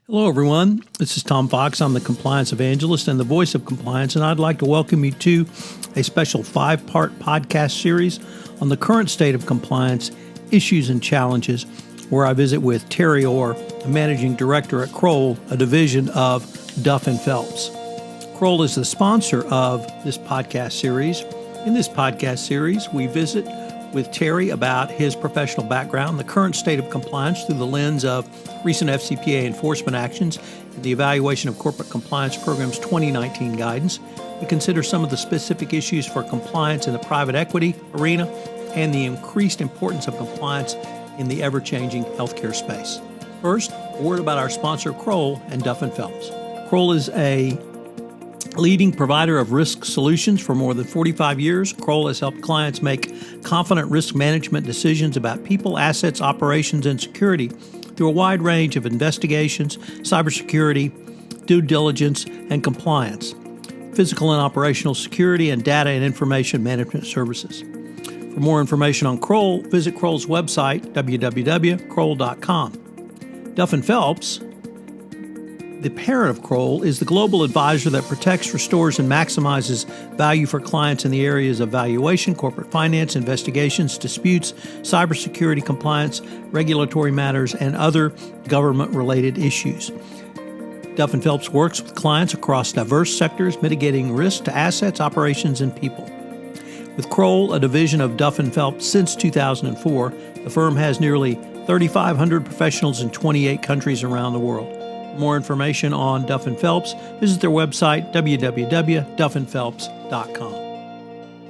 Hello, everyone. This is Tom Fox. I'm the Compliance Evangelist and the voice of compliance, and I'd like to welcome you to a special 5-part podcast series on the current state of compliance, issues, and challenges, where I visit with Terry Orr, a managing director at Kroll, a division of Duff & Phelps. Kroll is the sponsor of this podcast series. In this podcast series, we visit with Terry about his professional background, the current state of compliance through the lens of recent FCPA enforcement actions, and the evaluation of corporate compliance programs 2019 guidance. We consider some of the specific issues for compliance in the private equity arena and the increased importance of compliance in the ever-changing healthcare space. First, a word about our sponsor, Kroll and Duff & Phelps. Kroll is a leading provider of risk solutions for more than 45 years. Kroll has helped clients make confident risk management decisions about people, assets, operations, and security through a wide range of investigations, cybersecurity, due diligence, and compliance, physical and operational security, and data and information management services. For more information on Kroll, visit Kroll's website, www.kroll.com. Duff & Phelps, the parent of Kroll, is the global advisor that protects, restores, and maximizes value for clients in the areas of valuation, corporate finance, investigations, disputes, cybersecurity compliance, regulatory matters, and other government-related issues. Duff & Phelps works with clients across diverse sectors, mitigating risk to assets, operations, and people. With Kroll, a division of Duff & Phelps since 2004, the firm has nearly 3,500 professionals in 28 countries around the world. For more information on Duff & Phelps, visit their website, www.duffandphelps.com.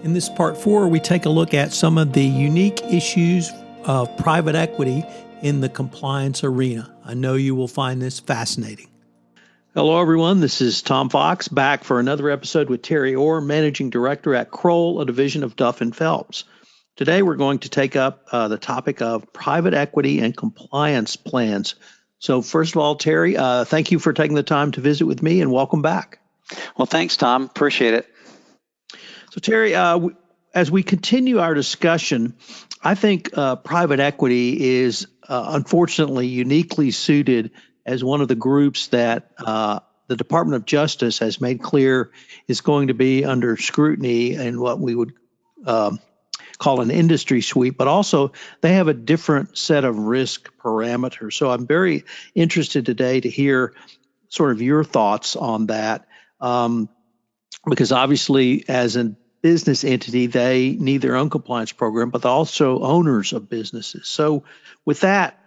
In this part 4, we take a look at some of the unique issues of private equity in the compliance arena. I know you will find this fascinating. Hello, everyone. This is Tom Fox, back for another episode with Terry Orr, Managing Director at Kroll, a division of Duff & Phelps. Today, we're going to take up the topic of private equity and compliance plans. So first of all, Terry, thank you for taking the time to visit with me, and welcome back. Well, thanks, Tom. Appreciate it. So Terry, as we continue our discussion, I think private equity is unfortunately uniquely suited as one of the groups that the Department of Justice has made clear is going to be under scrutiny in what we would call an industry sweep, but also they have a different set of risk parameters. So I'm very interested today to hear sort of your thoughts on that, because obviously as a business entity, they need their own compliance program, but they're also owners of businesses. So with that,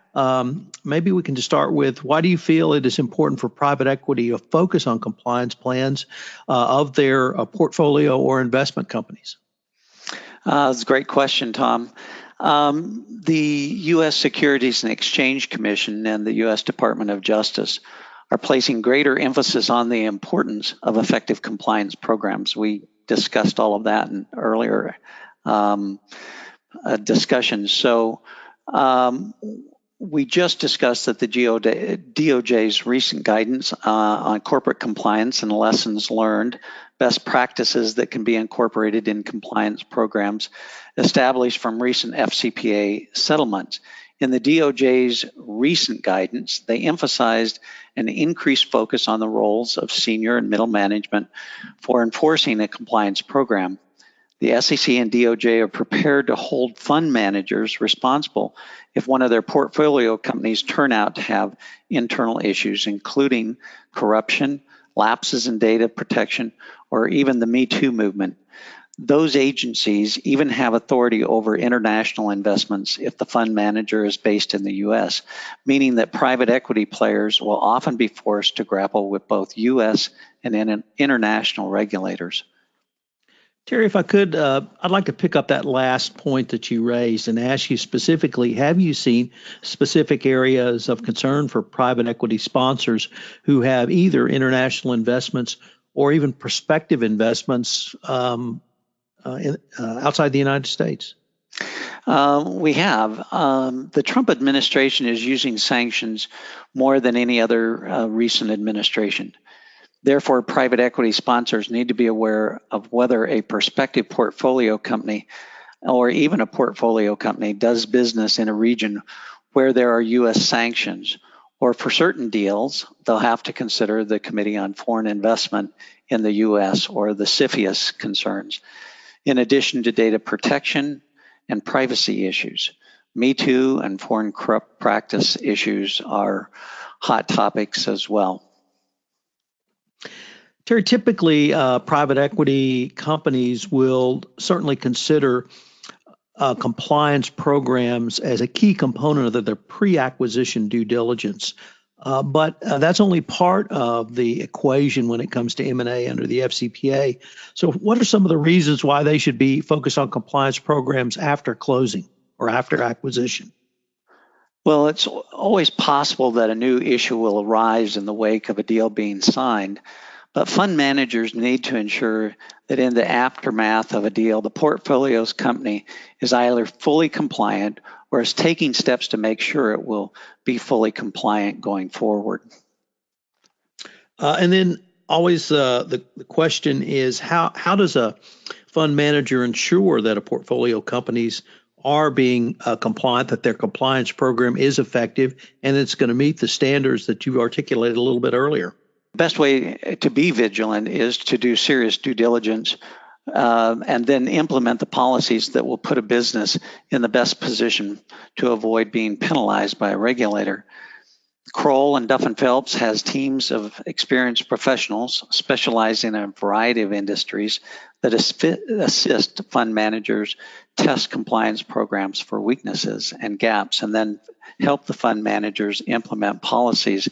maybe we can just start with, why do you feel it is important for private equity to focus on compliance plans of their portfolio or investment companies? That's a great question, Tom. The U.S. Securities and Exchange Commission and the U.S. Department of Justice are placing greater emphasis on the importance of effective compliance programs. We discussed all of that in earlier discussions. So we just discussed that the DOJ's recent guidance on corporate compliance and lessons learned, best practices that can be incorporated in compliance programs established from recent FCPA settlements. In the DOJ's recent guidance, they emphasized an increased focus on the roles of senior and middle management for enforcing a compliance program. The SEC and DOJ are prepared to hold fund managers responsible if one of their portfolio companies turn out to have internal issues, including corruption, lapses in data protection, or even the Me Too movement. Those agencies even have authority over international investments if the fund manager is based in the U.S., meaning that private equity players will often be forced to grapple with both U.S. and international regulators. Terry, if I could, I'd like to pick up that last point that you raised and ask you specifically, have you seen specific areas of concern for private equity sponsors who have either international investments or even prospective investments outside the United States? We have. The Trump administration is using sanctions more than any other recent administration. Therefore, private equity sponsors need to be aware of whether a prospective portfolio company or even a portfolio company does business in a region where there are U.S. sanctions Or for certain deals, they'll have to consider the Committee on Foreign Investment in the U.S. or the CFIUS concerns, in addition to data protection and privacy issues. Me Too and foreign corrupt practice issues are hot topics as well. Terry, typically private equity companies will certainly consider compliance programs as a key component of their pre-acquisition due diligence. But that's only part of the equation when it comes to M&A under the FCPA. So what are some of the reasons why they should be focused on compliance programs after closing or after acquisition? Well, it's always possible that a new issue will arise in the wake of a deal being signed, but fund managers need to ensure that in the aftermath of a deal, the portfolio's company is either fully compliant or is taking steps to make sure it will be fully compliant going forward. And then always the question is, how does a fund manager ensure that a portfolio companies are being compliant, that their compliance program is effective, and it's going to meet the standards that you articulated a little bit earlier? The best way to be vigilant is to do serious due diligence and then implement the policies that will put a business in the best position to avoid being penalized by a regulator. Kroll and Duff & Phelps has teams of experienced professionals specializing in a variety of industries that assist fund managers test compliance programs for weaknesses and gaps, and then help the fund managers implement policies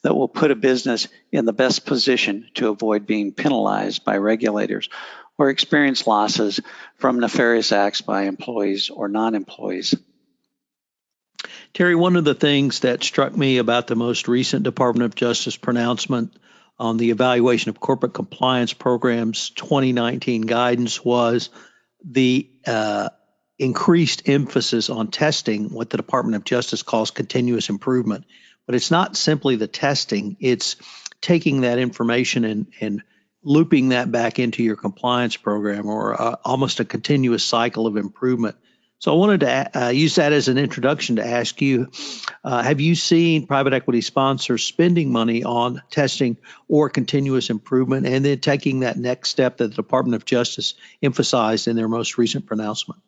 that will put a business in the best position to avoid being penalized by regulators or experience losses from nefarious acts by employees or non-employees. Terry, one of the things that struck me about the most recent Department of Justice pronouncement on the evaluation of corporate compliance programs 2019 guidance was the increased emphasis on testing, what the Department of Justice calls continuous improvement. But it's not simply the testing, it's taking that information and looping that back into your compliance program, or almost a continuous cycle of improvement. So I wanted to use that as an introduction to ask you, have you seen private equity sponsors spending money on testing or continuous improvement, and then taking that next step that the Department of Justice emphasized in their most recent pronouncement?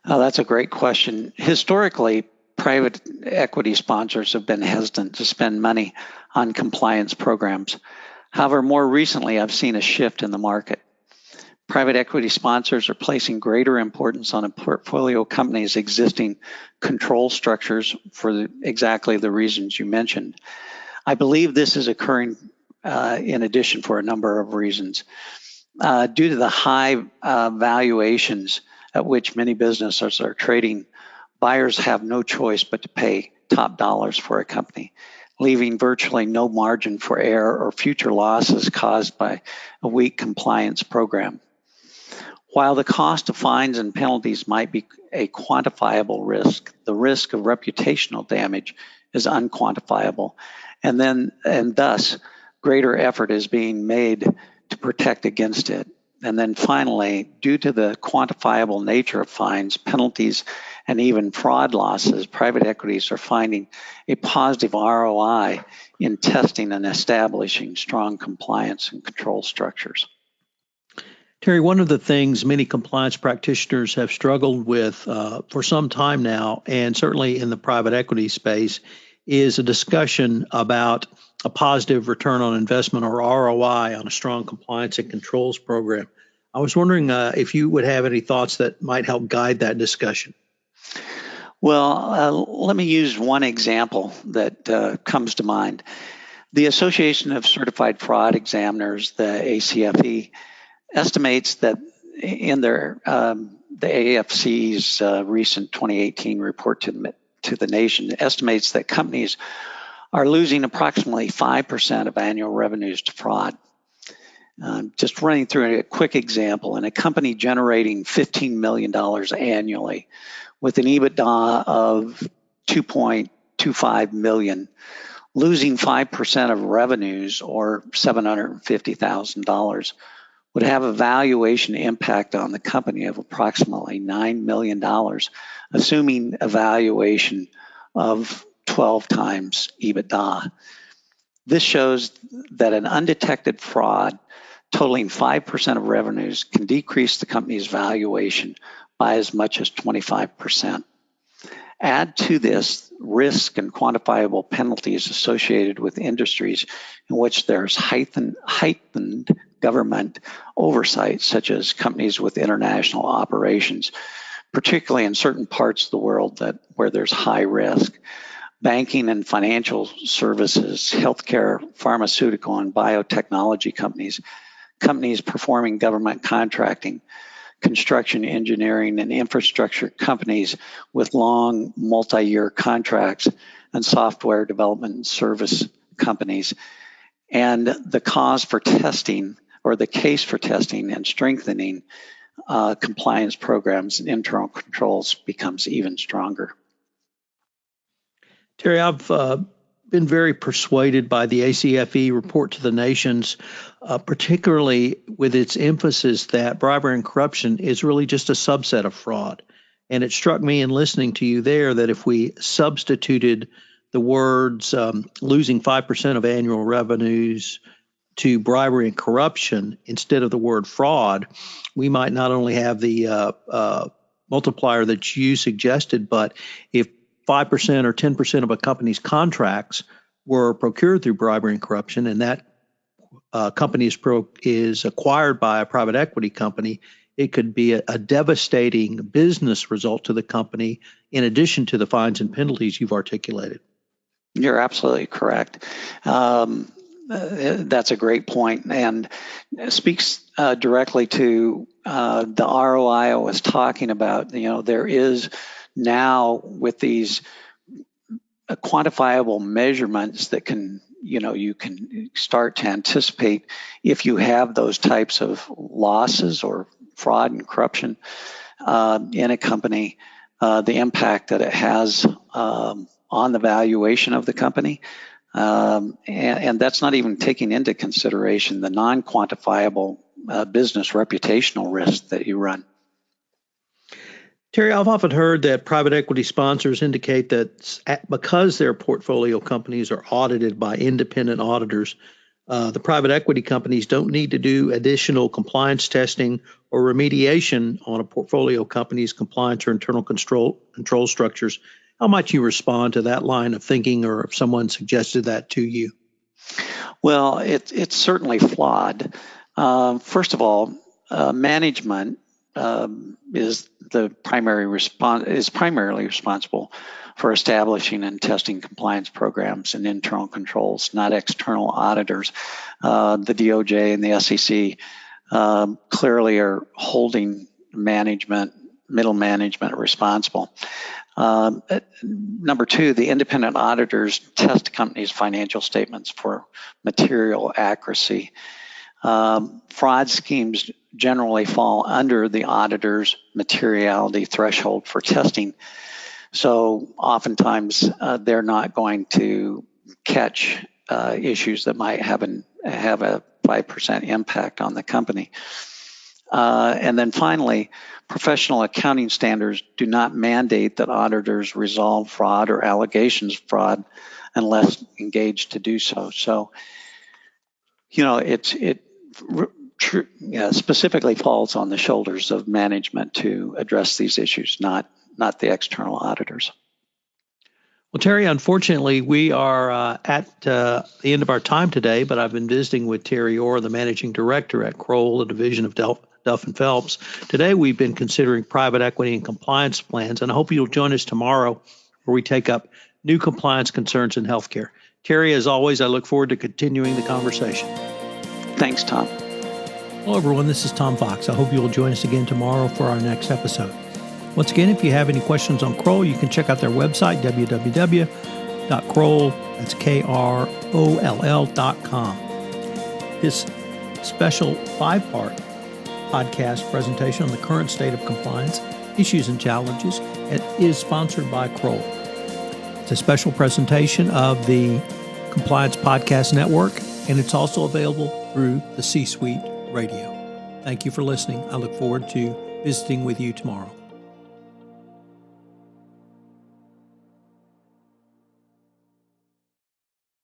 That's a great question. Historically, private equity sponsors have been hesitant to spend money on compliance programs. However, more recently, I've seen a shift in the market. Private equity sponsors are placing greater importance on a portfolio company's existing control structures for exactly the reasons you mentioned. I believe this is occurring in addition for a number of reasons. Due to the high valuations at which many businesses are trading, buyers have no choice but to pay top dollars for a company, leaving virtually no margin for error or future losses caused by a weak compliance program. While the cost of fines and penalties might be a quantifiable risk, the risk of reputational damage is unquantifiable, and thus greater effort is being made to protect against it. And then finally, due to the quantifiable nature of fines, penalties, and even fraud losses, private equities are finding a positive ROI in testing and establishing strong compliance and control structures. Terry, one of the things many compliance practitioners have struggled with for some time now, and certainly in the private equity space, is a discussion about a positive return on investment, or ROI, on a strong compliance and controls program. I was wondering if you would have any thoughts that might help guide that discussion. Well, let me use one example that comes to mind. The Association of Certified Fraud Examiners, the ACFE, estimates that in their the AFC's recent 2018 report to the nation, estimates that companies are losing approximately 5% of annual revenues to fraud. Just running through a quick example, in a company generating $15 million annually with an EBITDA of $2.25 million, losing 5% of revenues, or $750,000, would have a valuation impact on the company of approximately $9 million, assuming a valuation of 12 times EBITDA. This shows that an undetected fraud totaling 5% of revenues can decrease the company's valuation by as much as 25%. Add to this risk and quantifiable penalties associated with industries in which there's heightened government oversight, such as companies with international operations, particularly in certain parts of the world where there's high risk. Banking and financial services, healthcare, pharmaceutical, and biotechnology companies, companies performing government contracting, construction, engineering, and infrastructure companies with long multi-year contracts, and software development and service companies. And the cause for testing, or the case for testing and strengthening compliance programs and internal controls becomes even stronger. Terry, I've been very persuaded by the ACFE report to the nations, particularly with its emphasis that bribery and corruption is really just a subset of fraud. And it struck me in listening to you there that if we substituted the words losing 5% of annual revenues to bribery and corruption instead of the word fraud, we might not only have the multiplier that you suggested, but if 5% or 10% of a company's contracts were procured through bribery and corruption, and that company is acquired by a private equity company, it could be a devastating business result to the company, in addition to the fines and penalties you've articulated. You're absolutely correct. That's a great point, and speaks directly to the ROI I was talking about. There is now, with these quantifiable measurements that you can start to anticipate if you have those types of losses or fraud and corruption in a company, the impact that it has on the valuation of the company. And that's not even taking into consideration the non-quantifiable business reputational risk that you run. Terry, I've often heard that private equity sponsors indicate that because their portfolio companies are audited by independent auditors, the private equity companies don't need to do additional compliance testing or remediation on a portfolio company's compliance or internal control structures. How might you respond to that line of thinking, or if someone suggested that to you? Well, it's certainly flawed. First of all, management is primarily responsible for establishing and testing compliance programs and internal controls, not external auditors. The DOJ and the SEC clearly are holding middle management responsible. Number two, the independent auditors test companies' financial statements for material accuracy. Fraud schemes generally fall under the auditor's materiality threshold for testing. So oftentimes they're not going to catch issues that might have a 5% impact on the company. And then finally, professional accounting standards do not mandate that auditors resolve fraud or allegations of fraud unless engaged to do so. So, it specifically falls on the shoulders of management to address these issues, not the external auditors. Well, Terry, unfortunately, we are at the end of our time today, but I've been visiting with Terry Orr, the managing director at Kroll, a division of Duff & Phelps. Today, we've been considering private equity and compliance plans, and I hope you'll join us tomorrow where we take up new compliance concerns in healthcare. Terry, as always, I look forward to continuing the conversation. Thanks, Tom. Hello, everyone. This is Tom Fox. I hope you will join us again tomorrow for our next episode. Once again, if you have any questions on Kroll, you can check out their website, www.kroll, that's KROLL.com. This special 5-part podcast presentation on the current state of compliance, issues and challenges, is sponsored by Kroll. It's a special presentation of the Compliance Podcast Network, and it's also available through the C-Suite Radio. Thank you for listening. I look forward to visiting with you tomorrow.